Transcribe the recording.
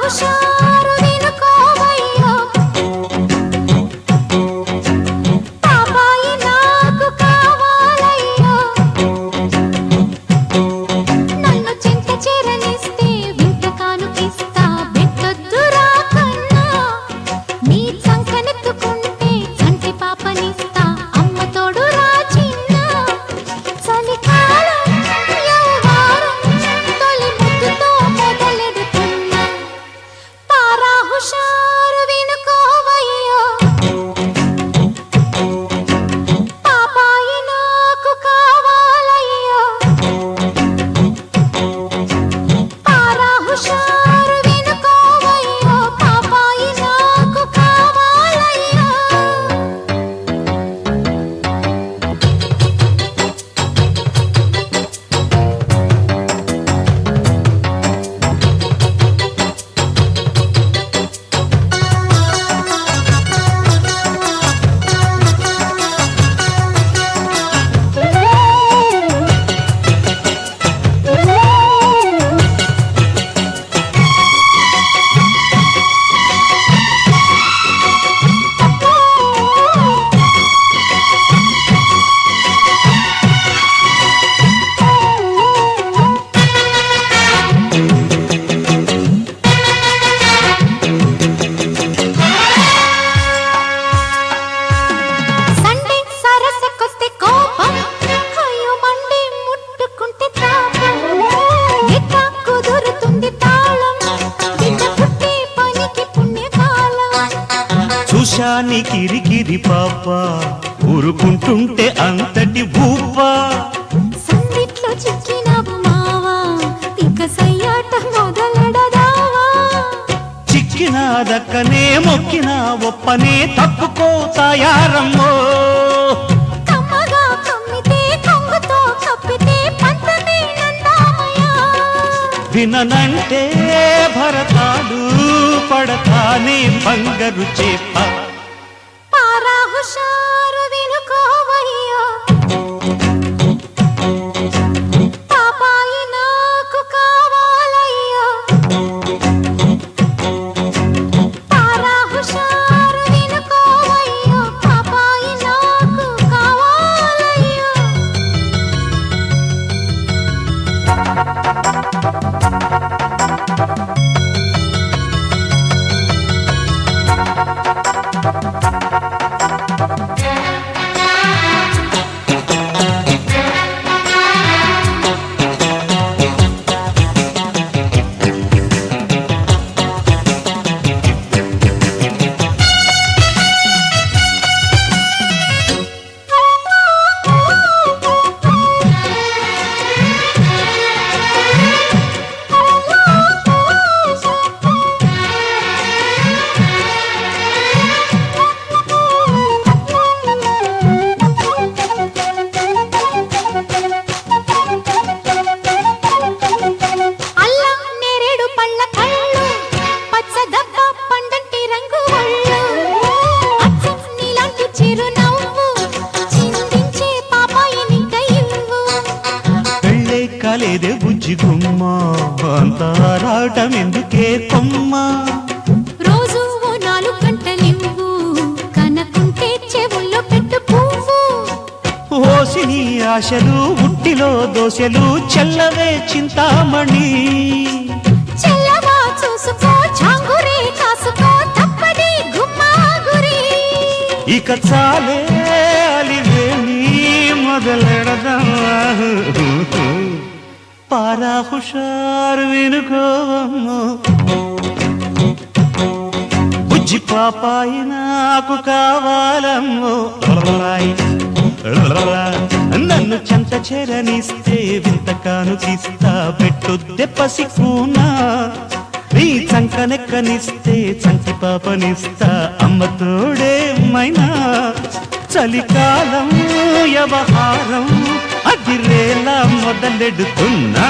హుషారు వినుకోవయ్యో పాపాయి నాకు కావాలయ్యో నన్ను చింత చేరనిస్తే వింత కానుకిస్తా పెట్టొద్దురా కన్నా నీ సంకనెత్తుకుంటే చంటి పాపనిస్తా అమ్మ తోడు రా చిన్న చలికాలం యవ్వారం తొలి ముద్దుతో మొదలెడుతున్నా పారా హుషారు వినుకోవయ్యో పాపాయి నాకు కావాలయ్యో పారా హుషారు వినుకోవయ్యో పాపాయి నాకు కావాలయ్యో సండే సరసకొస్తే కోపం అయ్యో మండే ముట్టుకుంటే తాపం ఎట్ట కుదురుతుంది తాళం బిడ్డ పుట్టే పనికి పుణ్యకాలం చూశాని కిరికిరి పాప ఊరుకుంటుంటే అంతటి ఊప సందిట్లో చిక్కినవు మావా ఇక సయ్యాట మొదలెడదావా చిక్కిన దక్కనే మొక్కిన ఒప్పనే తప్పుకో తాయారమ్మో కమ్మగా కమ్మితే కొంగుతో కప్పితే పంతనే నందామయ్యా విననంటే భరతాడు పడతానే బంగారు చేప పారా హుషారు వినుకోవయ్యో పాపాయి నాకు కావాలయ్యో పారా హుషారు వినుకోవయ్యో పాపాయి నాకు కావాలయ్యో అల్లం నేరేడు పళ్ళ కళ్ళు పచ్చ దబ్బ పండంటి రంగు ఒళ్ళు అచ్చం నీలాంటి చిరునవ్వు చిందించే పాపాయి నింక ఇవ్వు పెళ్ళే కాలేదే బుజ్జి గుమ్మ అంత ఆరాటం ఎందుకే కొమ్మ రోజు ఓ 4 గంటలివ్వు కనకుంటే చెవుల్లో పెట్టు పువ్వు ఓసిని ఆశలు ఉట్టిలో దోశలు చెల్లవే చింతామణి చెల్లవా చూసుకో చాంగురే కాసుకో తప్పది గుమ్మాగురి ఇక చాలే అలివేణి మొదలెడదామా పారా హుషారు వినుకోవమ్మో బుజ్జి పాపాయి నాకు కావాలమ్మో నన్ను చెంత చేరనిస్తే వింత కానుకిస్తా పెట్టొద్దె పసికూనా నీ చంకనెక్కనిస్తే చంటి పాపనిస్తా అమ్మ తోడే మైనా చలికాలం వ్యవహారం అదిరేలా మొదలెడుతున్నా